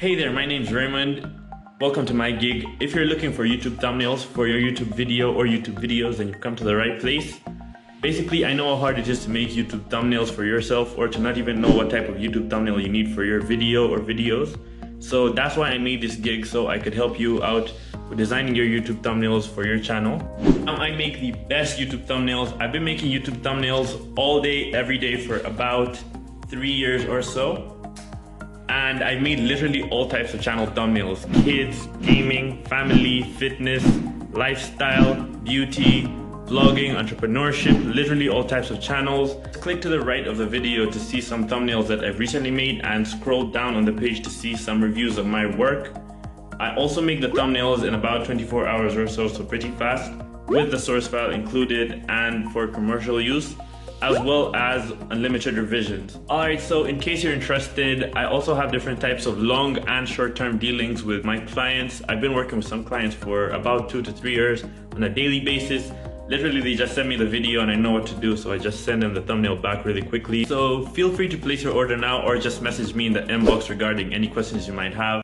Hey there, my name's Raymond. Welcome to my gig. If you're looking for YouTube thumbnails for your YouTube video or YouTube videos, then you've come to the right place. Basically, I know how hard it is to make YouTube thumbnails for yourself or to not even know what type of YouTube thumbnail you need for your video or videos. So that's why I made this gig, so I could help you out with designing your YouTube thumbnails for your channel. I make the best YouTube thumbnails. I've been making YouTube thumbnails all day, every day for about 3 years or so. And I've made literally all types of channel thumbnails: kids, gaming, family, fitness, lifestyle, beauty, vlogging, entrepreneurship, literally all types of channels. Click to the right of the video to see some thumbnails that I've recently made and scroll down on the page to see some reviews of my work. I also make the thumbnails in about 24 hours or so pretty fast, with the source file included and for commercial use, as well as unlimited revisions. Alright, so in case you're interested, I also have different types of long and short-term dealings with my clients. I've been working with some clients for about 2 to 3 years on a daily basis. Literally, they just send me the video and I know what to do, so I just send them the thumbnail back really quickly. So feel free to place your order now or just message me in the inbox regarding any questions you might have.